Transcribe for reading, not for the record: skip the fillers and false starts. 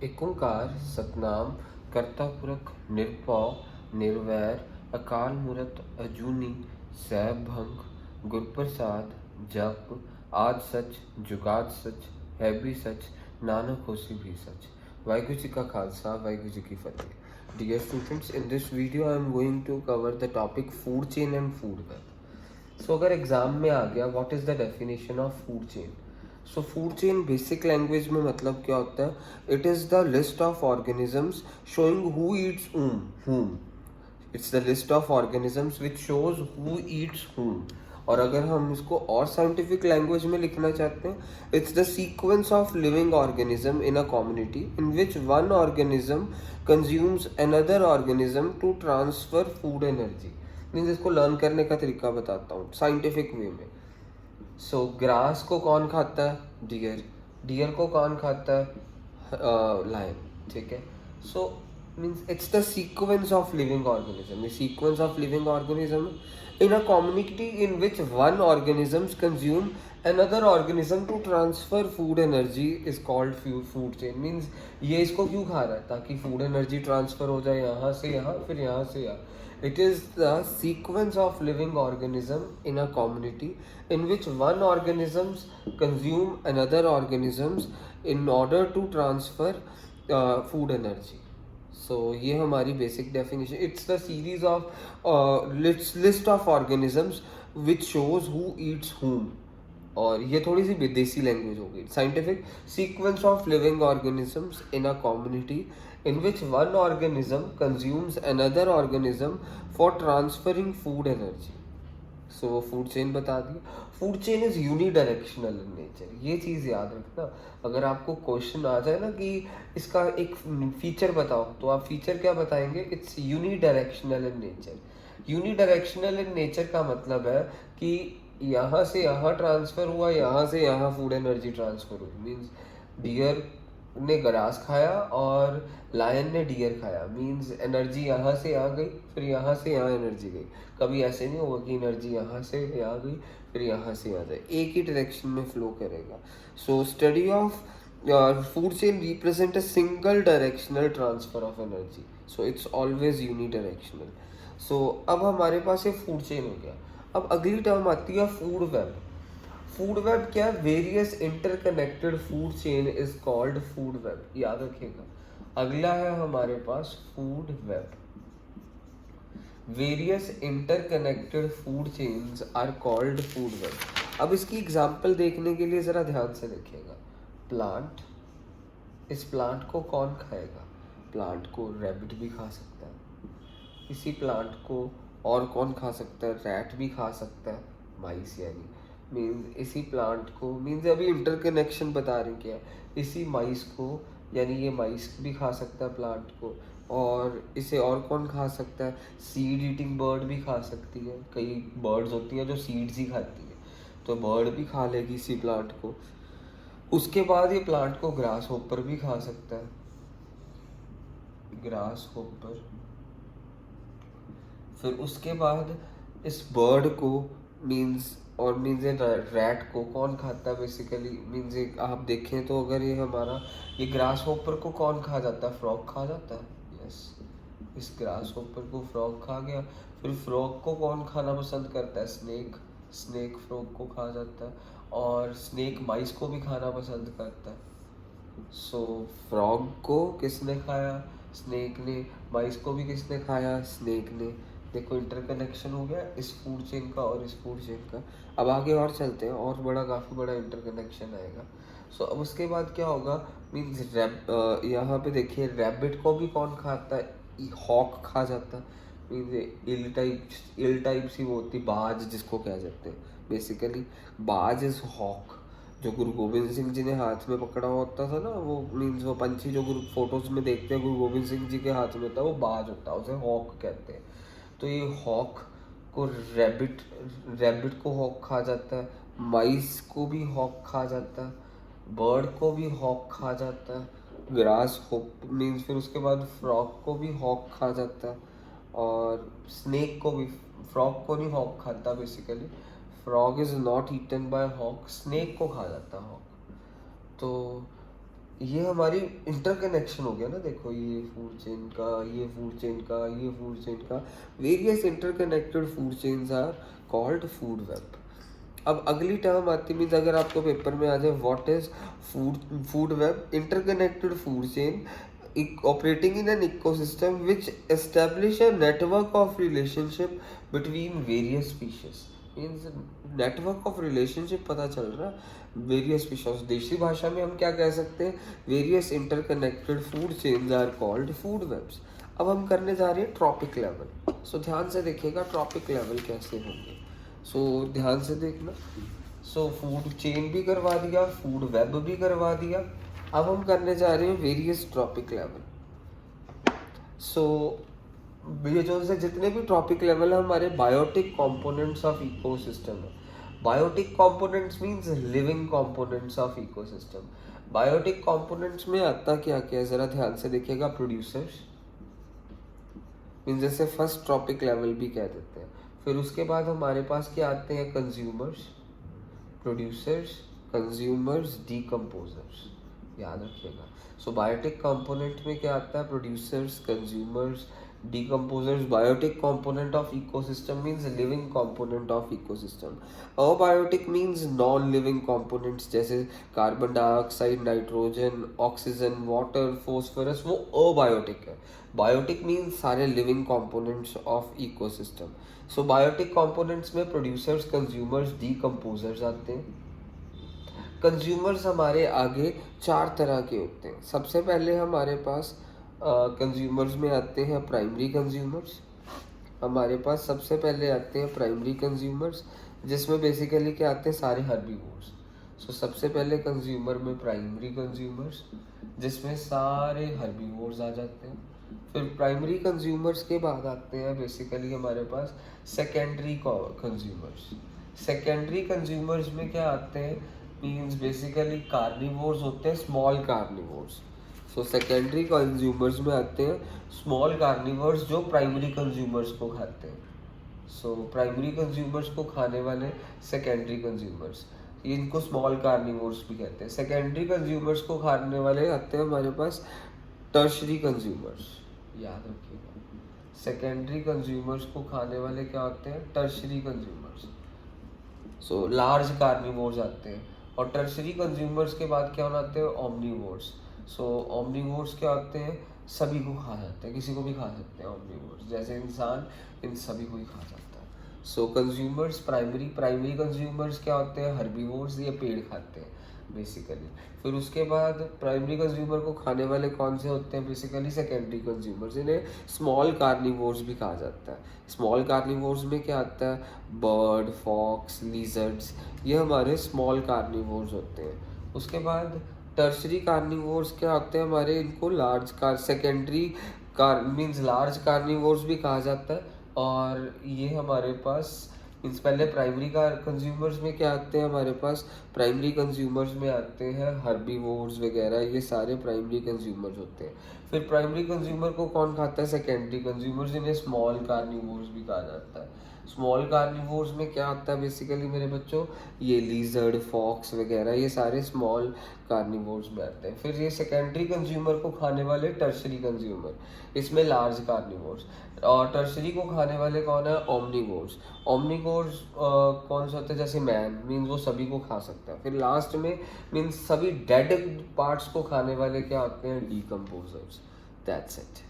एक ओंकार सतनाम कर्ता पुरख निरभव निर्वैर अकाल मूरत अजूनी सैभ भंग गुरप्रसाद जप आद सच जुगाद सच है भी सच नानक होसी भी सच। वाहिगुरु जी का खालसा वाहिगुरु जी की फतेह। Dear students, in this video I am going to cover the topic food chain and food web. So अगर एग्जाम में आ गया what is the definition of food chain. So food chain basic language में मतलब क्या होता है, it is the list of organisms showing who Yeats whom. It's the list of organisms which shows who Yeats whom. और अगर हम इसको और साइंटिफिक लैंग्वेज में लिखना चाहते हैं, it's the sequence of living organism in a community in which one organism consumes another organism to transfer food energy. Means इसको लर्न करने का तरीका बताता हूँ साइंटिफिक वे में। सो ग्रास को कौन खाता है? डियर। डियर को कौन खाता है? लायन। ठीक है। So means it's the sequence of living organism. ये sequence of living organism in a community in which one organisms consume another organism to transfer food energy is called food chain. Means ये इसको क्यों खा रहा है? ताकि food energy transfer हो जाए यहाँ से यहाँ, फिर यहाँ से यहाँ। It is the sequence of living organism in a community in which one organisms consume another organisms in order to transfer food energy. सो ये हमारी basic definition. It's the series of list of organisms which shows who Yeats whom. और ये थोड़ी सी विदेशी language हो गई। Scientific sequence of living organisms in a community in which one organism consumes another organism for transferring food energy. So food chain बता दिया। Food chain is unidirectional in nature. ये चीज़ याद रखना। अगर आपको क्वेश्चन आ जाए ना कि इसका एक फीचर बताओ, तो आप फीचर क्या बताएंगे? It's unidirectional in nature. Unidirectional in nature का मतलब है कि यहाँ से यहाँ ट्रांसफर हुआ, यहाँ से यहाँ फूड एनर्जी ट्रांसफर हुई। मीन्स डियर ने ग्रास खाया और लायन ने डियर खाया। मीन्स एनर्जी यहाँ से यहाँ गई, फिर यहाँ से यहाँ एनर्जी गई। कभी ऐसे नहीं होगा कि एनर्जी यहाँ से यहाँ गई फिर यहाँ से यहाँ जाए, एक ही डायरेक्शन में फ्लो करेगा। So study of food chain represent a single directional transfer of energy. So it's always unidirectional. So अब हमारे पास ये फूड चेन हो गया। अब अगली टर्म आती है फूड वेब। फूड वेब क्या? Various interconnected food chain is called food web. याद रखिएगा। अगला है हमारे पास food web. Various interconnected food chains are called food web. अब इसकी एग्जांपल देखने के लिए जरा ध्यान से देखिएगा। प्लांट, इस प्लांट को कौन खाएगा? प्लांट को रैबिट भी खा सकता है। इसी प्लांट को और कौन खा सकता है? रैट भी खा सकता है, माइस यानी। मीन्स इसी प्लांट को, मीन्स अभी इंटरकनेक्शन बता रहे क्या, इसी माइस को यानी ये माइस भी खा सकता है प्लांट को, और इसे और कौन खा सकता है? सीड ईटिंग बर्ड भी खा सकती है। कई बर्ड्स होती हैं जो सीड्स ही खाती है, तो बर्ड भी खा लेगी इसी प्लांट को। उसके बाद ये प्लांट को ग्रास होपर भी खा सकता है। Grass hopper. फिर उसके बाद इस बर्ड को मीन्स रैट को कौन खाता है बेसिकली? मीन्स आप देखें तो अगर ये हमारा ये ग्रास होपर को कौन खा जाता है? फ्रॉग खा जाता है। यस, इस ग्रास होपर को फ्रॉग खा गया। फिर फ्रॉग को कौन खाना पसंद करता है? स्नेक। स्नेक फ्रॉग को खा जाता है, और स्नेक माइस को भी खाना पसंद करता है। सो फ्रॉग को किसने खाया? स्नेक ने। माइस को भी किसने खाया? स्नेक ने। देखो इंटरकनेक्शन हो गया इस फूड चेन का और इस फूड चेन का। अब आगे और चलते हैं, और काफ़ी बड़ा इंटरकनेक्शन आएगा। सो अब उसके बाद क्या होगा? मीन्स यहाँ पे देखिए रैबिट को भी कौन खाता है? हॉक खा जाता है। मीन्स इल टाइप सी वो होती, बाज जिसको कह सकते हैं बेसिकली। बाज इज हॉक। जो गुरु गोविंद सिंह जी ने हाथ में पकड़ा होता था ना, वो मीन्स वो पंछी जो गुरु फोटोज में देखते हैं गुरु गोविंद सिंह जी के हाथ में होता है, वो बाज होता है, उसे हॉक कहते हैं। तो ये हॉक को रैबिट रैबिट को हॉक खा जाता है, माइस को भी हॉक खा जाता है, बर्ड को भी हॉक खा जाता है, ग्रास हॉक मीन्स फिर उसके बाद फ्रॉग को भी हॉक खा जाता है, और स्नेक को भी। फ्रॉग को नहीं हॉक खाता basically. Frog is not eaten by hawk, snake को खा जाता है हॉक। तो ये हमारी इंटरकनेक्शन हो गया ना, देखो ये फूड चेन का, ये फूड चेन का, ये फूड चेन का, various interconnected food chains are called food web. अब अगली टर्म आती मीन्स अगर आपको पेपर में आ जाए what is food web, interconnected food chain operating in an ecosystem which establish a network of relationship between various species। Means network of relationship पता चल रहा वेरियस स्पीशीज। देशी भाषा में हम क्या कह सकते हैं, various interconnected food chains are called food webs. अब हम करने जा रहे हैं ट्रॉपिक लेवल। सो ध्यान से देखिएगा ट्रॉपिक लेवल कैसे होंगे। सो ध्यान से देखना। सो फूड चेन भी करवा दिया, फूड वेब भी करवा दिया। अब हम करने जा रहे हैं वेरियस ट्रॉपिक लेवल। सो ये जो से जितने भी ट्रॉपिक लेवल है हमारे बायोटिक कंपोनेंट्स ऑफ इकोसिस्टम है। Biotic components means living components of ecosystem. Biotic components में आता क्या क्या है जरा ध्यान से देखिएगा। प्रोड्यूसर्स मीन्स जैसे फर्स्ट ट्रॉपिक लेवल भी कह देते हैं। फिर उसके बाद हमारे पास क्या आते हैं, कंज्यूमर्स, प्रोड्यूसर्स, कंज्यूमर्स, डीकम्पोजर्स, याद रखिएगा। सो बायोटिक कंपोनेंट में क्या आता है, producers, consumers, decomposers. Biotic component of ecosystem means living component of ecosystem. Abiotic means non living components जैसे carbon dioxide, nitrogen, oxygen, water, phosphorus, वो अबायोटिक है। बायोटिक मींस सारे living components of ecosystem. So biotic components में producers, consumers, decomposers आते हैं। Consumers हमारे आगे चार तरह के होते हैं। सबसे पहले हमारे पास कंज्यूमर्स में आते हैं प्राइमरी कंज्यूमर्स। हमारे पास सबसे पहले आते हैं प्राइमरी कंज्यूमर्स, जिसमें बेसिकली क्या आते हैं, सारे हर्बीवोर्स। सो सबसे पहले कंज्यूमर में प्राइमरी कंज्यूमर्स, जिसमें सारे हर्बीवोर्स आ जाते हैं। फिर प्राइमरी कंज्यूमर्स के बाद आते हैं बेसिकली हमारे पास सेकेंडरी कंज्यूमर्स। सेकेंडरी कंज्यूमर्स में क्या आते हैं, मीन्स बेसिकली कार्निवोर्स होते हैं, small carnivores. So secondary consumers में आते हैं स्मॉल कार्निवर्स जो प्राइमरी कंज्यूमर्स को खाते हैं। सो प्राइमरी कंज्यूमर्स को खाने वाले सेकेंडरी कंज्यूमर्स, इनको स्मॉल कार्निवर्स भी कहते हैं। सेकेंडरी कंज्यूमर्स को खाने वाले आते हैं हमारे पास टर्शरी कंज्यूमर्स, याद रखिएगा। सेकेंडरी कंज्यूमर्स को खाने वाले क्या होते हैं, tertiary consumers. So large carnivores आते हैं। और टर्शरी कंज्यूमर्स के बाद क्या होना आते हैं, ओमनीवोर्स। सो ओमनीवोर्स क्या होते हैं, सभी को खा जाते हैं, किसी को भी खा सकते हैं ओमनीवोर्स, जैसे इंसान इन सभी को ही खा जाता है। सो कंज्यूमर्स प्राइमरी कंज्यूमर्स क्या होते हैं, हर्बीवोर्स, ये पेड़ खाते हैं बेसिकली। फिर उसके बाद प्राइमरी कंज्यूमर को खाने वाले कौन से होते हैं, बेसिकली सेकेंडरी कंज्यूमर्स, इन्हें स्मॉल कार्निवोर्स भी कहा जाता है। स्मॉल कार्निवोर्स में क्या आता है, बर्ड, फॉक्स, लिजर्ड्स, ये हमारे स्मॉल कार्निवोर्स होते हैं। उसके बाद टर्शरी कार्निवोर्स क्या होते हैं हमारे, इनको सेकेंडरी मीन्स लार्ज कार्निवोर्स भी कहा जाता है। और ये हमारे पास मीन्स पहले प्राइमरी कंज्यूमर्स में क्या आते हैं हमारे पास, प्राइमरी कंज्यूमर्स में आते हैं हर्बीवोर्स वगैरह, ये सारे प्राइमरी कंज्यूमर्स होते हैं। फिर प्राइमरी कंज्यूमर को कौन खाता है, सेकेंडरी कंज्यूमर्स, इन्हें स्मॉल कार्निवोर्स भी कहा जाता है। स्मॉल कार्निवोर्स में क्या आता है बेसिकली मेरे बच्चों, ये लीजर्ड, फॉक्स वगैरह, ये सारे स्मॉल कार्निवोर्स में आते हैं। फिर ये सेकेंडरी कंज्यूमर को खाने वाले टर्शरी कंज्यूमर, इसमें लार्ज कार्निवोर्स। और टर्शरी को खाने वाले कौन है, ओमनीवोर्स। ओमनीवोर्स कौन से होते हैं, जैसे मैन, मीन्स वो सभी को खा सकता है। फिर लास्ट में मीन्स सभी डेड पार्ट्स को खाने वाले क्या होते हैं, डीकम्पोजर्स। That's it.